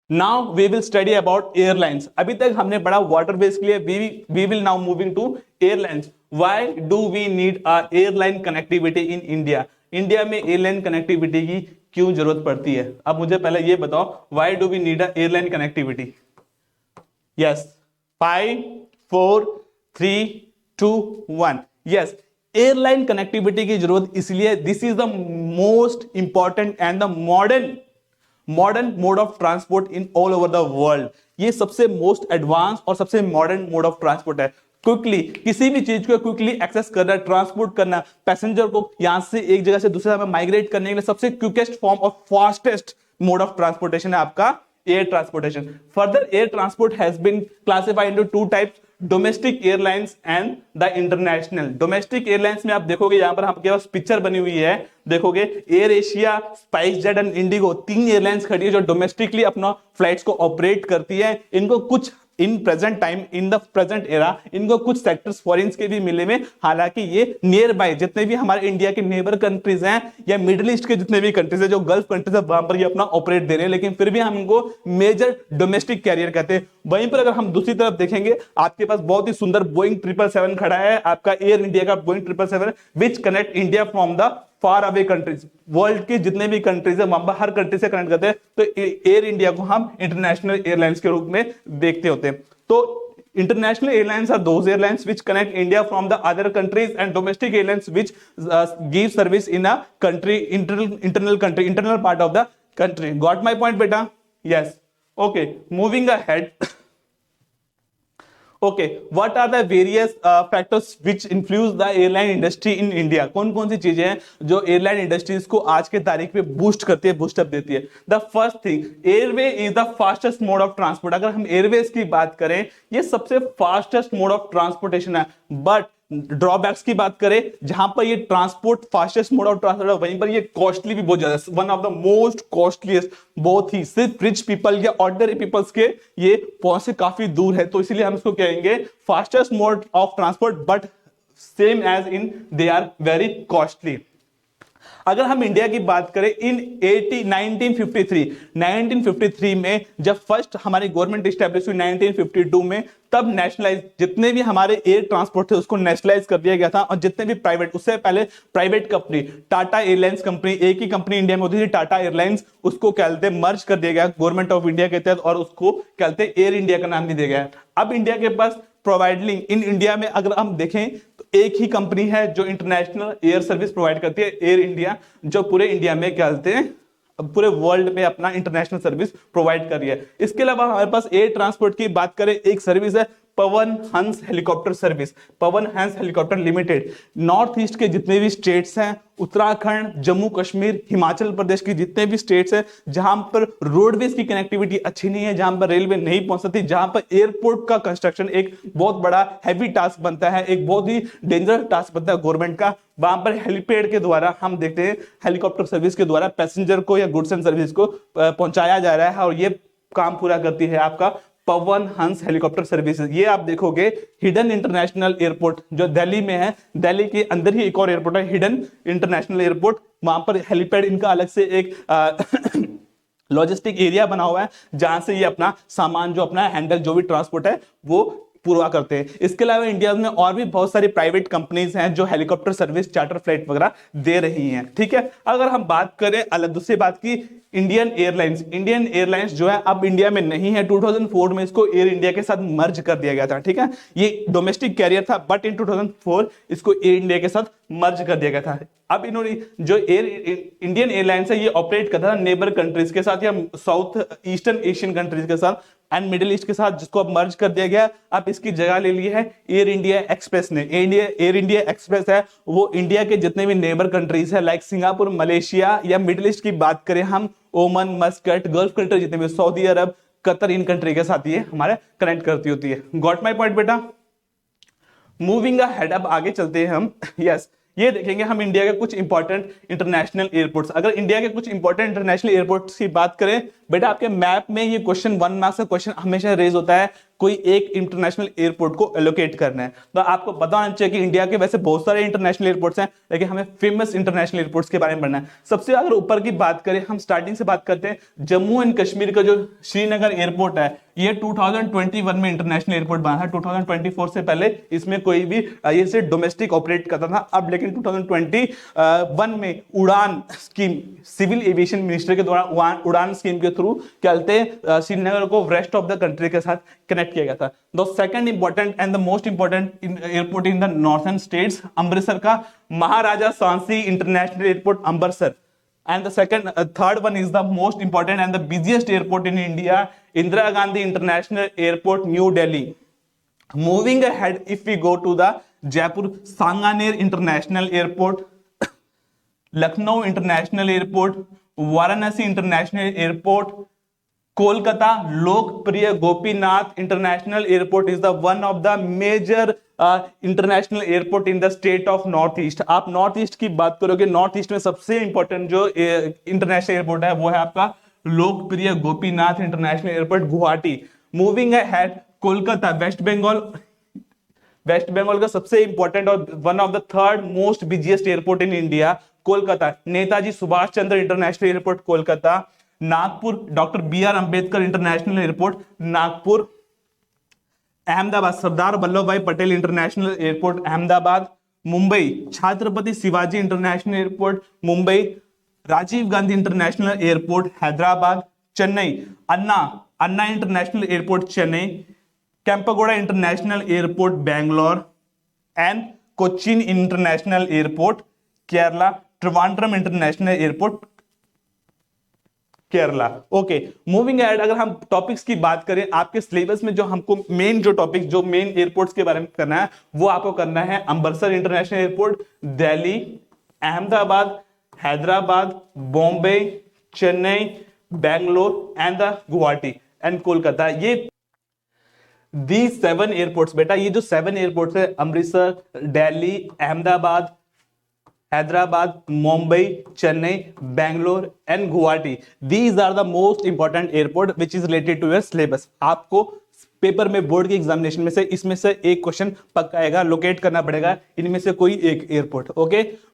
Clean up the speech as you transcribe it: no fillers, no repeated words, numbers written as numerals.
Now we will study about airlines. अभी तक हमने पढ़ा वाटरवेज के लिए, we will now moving to airlines. Why do we need a airline connectivity in India? India में airline connectivity की क्यों जरूरत पड़ती है? अब मुझे पहले ये बताओ, why do we need a airline connectivity? Yes, 5 4 3 2 1। Yes, airline connectivity की जरूरत इसलिए, this is the most important and the modern mode of transport in all over the world. ये सबसे मोस्ट एडवांस और सबसे मॉडर्न मोड ऑफ ट्रांसपोर्ट है। Quickly किसी भी चीज को क्विकली एक्सेस करना, ट्रांसपोर्ट करना, पैसेंजर को यहां से एक जगह से दूसरे जगह में माइग्रेट करने के लिए सबसे quickest form of fastest mode of transportation है आपका air transportation. Further, air transport has been classified into two types, domestic airlines and the international. Domestic airlines में आप देखोगे यहां पर आपके पास पिक्चर बनी हुई है, देखोगे air Asia, spice jet and Indigo, तीन एयरलाइंस खड़ी है जो डोमेस्टिकली अपना फ्लाइट्स को ऑपरेट करती है। इनको कुछ in present time, in the present era, इनको कुछ सेक्टर्स फॉरेन के भी मिले में, हालांकि ये नियर बाय जितने भी हमारे इंडिया के नेबर कंट्रीज हैं या मिडिल ईस्ट के जितने भी कंट्रीज हैं, जो गल्फ कंट्रीज है, वहां पर ये अपना ऑपरेट दे रहे हैं, लेकिन फिर भी हम इनको मेजर डोमेस्टिक कैरियर कहते हैं। वहीं पर अगर हम दूसरी तरफ देखेंगे, आपके पास बहुत ही सुंदर बोइंग 777 खड़ा है, आपका एयर इंडिया का Boeing 777, which connect India from the far away countries. World के जितने भी कंट्रीज है वहां पर हर कंट्री से कनेक्ट करते हैं, तो एयर इंडिया को हम इंटरनेशनल एयरलाइंस के रूप में देखते होते हैं। तो international airlines are those airlines which connect India from the other countries, and domestic airlines which give service in a country, internal part of the country. Got my point beta? Yes. Okay, moving ahead. Okay, what are the various factors which influence the airline industry in India? कौन कौन सी चीजें हैं जो airline industries को आज के तारीख पे बूस्ट करती है, बूस्टअप देती है? The first thing, airway is the fastest mode of transport. अगर हम एयरवेज की बात करें, ये सबसे फास्टेस्ट मोड ऑफ ट्रांसपोर्टेशन है, बट ड्रॉबैक्स की बात करें, जहां पर ये transport fastest mode of transport है, वहीं पर ये कॉस्टली भी बहुत ज्यादा, one of the most costliest, बहुत ही सिर्फ रिच पीपल या ऑर्डिनरी पीपल्स के ये पहुंच से काफी दूर है, तो इसीलिए हम इसको कहेंगे fastest mode of transport, but same as in they are very costly. अगर हम इंडिया की बात करें, इन 1953 में जब फर्स्ट हमारी गवर्नमेंट स्टैब्लिश हुई 1952 में, तब नेशनलाइज जितने भी हमारे एयर ट्रांसपोर्ट थे उसको नेशनलाइज कर दिया गया था, और जितने भी प्राइवेट, उससे पहले private company Tata airlines company, एक ही कंपनी इंडिया में होती थी टाटा एयरलाइंस, उसको कहते मर्ज कर दिया गया गवर्नमेंट ऑफ इंडिया के तहत, और उसको कहते एयर इंडिया का नाम भी दिया गया। अब इंडिया के पास प्रोवाइडिंग इन इंडिया में अगर हम देखें तो एक ही कंपनी है जो इंटरनेशनल एयर सर्विस प्रोवाइड करती है, एयर इंडिया, जो पूरे इंडिया में कहते हैं पूरे वर्ल्ड में अपना इंटरनेशनल सर्विस प्रोवाइड कर रही है। इसके अलावा हमारे पास एयर ट्रांसपोर्ट की बात करें, एक सर्विस है Pawan Hans helicopter service, Pawan Hans helicopter limited. North east के जितने भी स्टेट्स हैं, उत्तराखंड, जम्मू कश्मीर, हिमाचल प्रदेश की जितने भी स्टेट्स हैं जहां पर रोडवेज की कनेक्टिविटी अच्छी नहीं है, जहां पर रेलवे नहीं पहुंच सकती, जहां पर एयरपोर्ट का कंस्ट्रक्शन एक बहुत बड़ा हैवी टास्क बनता है, एक बहुत ही डेंजरस टास्क बनता है गवर्नमेंट का, वहां पर हेलीपैड के द्वारा हम देखते हैं हेलीकॉप्टर सर्विस के द्वारा पैसेंजर को या गुड्स एंड सर्विस को पहुंचाया जा रहा है, और ये काम पूरा करती है आपका पवन हंस हेलीकॉप्टर सर्विसेज। ये आप देखोगे हिडन इंटरनेशनल एयरपोर्ट जो दिल्ली में है, दिल्ली के अंदर ही एक और एयरपोर्ट है हिडन इंटरनेशनल एयरपोर्ट, वहां पर हेलीपैड इनका अलग से एक लॉजिस्टिक एरिया बना हुआ है, जहां से ये अपना सामान जो अपना हैंडल जो भी ट्रांसपोर्ट है वो पूरा करते हैं। इसके अलावा इंडिया में और भी बहुत सारी प्राइवेट कंपनीज हैं जो हेलीकॉप्टर सर्विस, चार्टर फ्लाइट वगैरह दे रही हैं, ठीक है। अगर हम बात करें अलग दूसरी बात की, इंडियन एयरलाइंस जो है अब इंडिया में नहीं है, 2004 में इसको एयर इंडिया के साथ मर्ज कर दिया गया था, ठीक है। ये डोमेस्टिक कैरियर था, बट इन 2004 इसको एयर इंडिया के साथ मर्ज कर दिया गया था। अब इन्होंने जो इंडियन एयरलाइंस है ये ऑपरेट करता था नेबर कंट्रीज के साथ या साउथ ईस्टर्न एशियन कंट्रीज के साथ एंड मिडिल ईस्ट के साथ, जिसको अब मर्ज कर दिया गया। अब इसकी जगह ले ली है एयर इंडिया एक्सप्रेस ने। एयर इंडिया एक्सप्रेस है वो इंडिया के जितने भी नेबर कंट्रीज है लाइक सिंगापुर, मलेशिया या मिडिल ईस्ट की बात करें हम, ओमन, मस्कट, गल्फ कंट्री जितने भी, Saudi Arab, Qatar, in country के साथ ये हमारे कनेक्ट करती होती है। गॉट माई पॉइंट बेटा? मूविंग अहेड, अब आगे चलते हैं हम। यस, ये देखेंगे हम इंडिया के कुछ इंपॉर्टेंट इंटरनेशनल एयरपोर्ट्स। अगर इंडिया के कुछ इंपॉर्टेंट इंटरनेशनल एयरपोर्ट्स की बात करें बेटा, आपके मैप में ये क्वेश्चन 1 मार्क्स का क्वेश्चन हमेशा रेज होता है, कोई एक इंटरनेशनल एयरपोर्ट को एलोकेट करना है। तो आपको पता होना चाहिए कि इंडिया के वैसे बहुत सारे इंटरनेशनल एयरपोर्ट्स हैं, लेकिन हमें फेमस इंटरनेशनल एयरपोर्ट्स के बारे में पढ़ना है। सबसे अगर ऊपर की बात करें, हम स्टार्टिंग से बात करते हैं, जम्मू एंड कश्मीर का जो श्रीनगर एयरपोर्ट है, ये 2021 में इंटरनेशनल एयरपोर्ट बना था। 2024 से पहले इसमें कोई भी ये से डोमेस्टिक ऑपरेट करता था। अब लेकिन 2021 में उड़ान स्कीम, सिविल एविएशन मिनिस्टर के द्वारा उड़ान स्कीम के थ्रू चलते श्रीनगर को रेस्ट ऑफ द कंट्री के साथ कनेक्ट किया गया था। The second important and the most important airport in the northern states, Amritsar का Maharaja Sansi international airport Amritsar. And the third one is the most important and the busiest airport in India, Indira Gandhi International Airport, New Delhi. Moving ahead, if we go to the Jaipur Sanganer International Airport, Lucknow International Airport, Varanasi International Airport, Kolkata Lokpriya Gopinath International Airport is the one of the major international airport in the state of north east. आप north east की बात करोगे, north east में सबसे important जो international airport है वो है आपका Lokpriya Gopinath international airport Guwahati. Moving ahead, Kolkata west Bengal का सबसे इंपॉर्टेंट और one of the third most busiest airport in India, Kolkata Netaji Subhash Chandra international airport Kolkata. Nagpur doctor BR Ambedkar international airport Nagpur. Ahmedabad Sardar Vallabh bhai Patel international airport Ahmedabad. Mumbai Chhatrapati Shivaji international airport Mumbai. Rajiv Gandhi international airport Hyderabad. Chennai Anna international airport Chennai. Kempegowda international airport Bangalore and Cochin international airport Kerala. Trivandrum international airport Kerala. Okay, moving ahead, अगर हम topics की बात करें, आपके syllabus में जो हमको main airports के बारे में करना है वो आपको करना है Amritsar international airport, Delhi, Ahmedabad, Hyderabad, Bombay, Chennai, Bangalore and the Guwahati and Kolkata. ये दी 7 एयरपोर्ट्स बेटा, ये जो 7 एयरपोर्ट्स है, Amritsar, Delhi, Ahmedabad, Hyderabad, Mumbai, Chennai, Bangalore and Guwahati, these are the most important airport which is related to your syllabus. आपको पेपर में बोर्ड के एग्जामिनेशन में से इसमें से एक क्वेश्चन पक्का आएगा, लोकेट करना पड़ेगा इनमें से कोई एक एयरपोर्ट। ओके,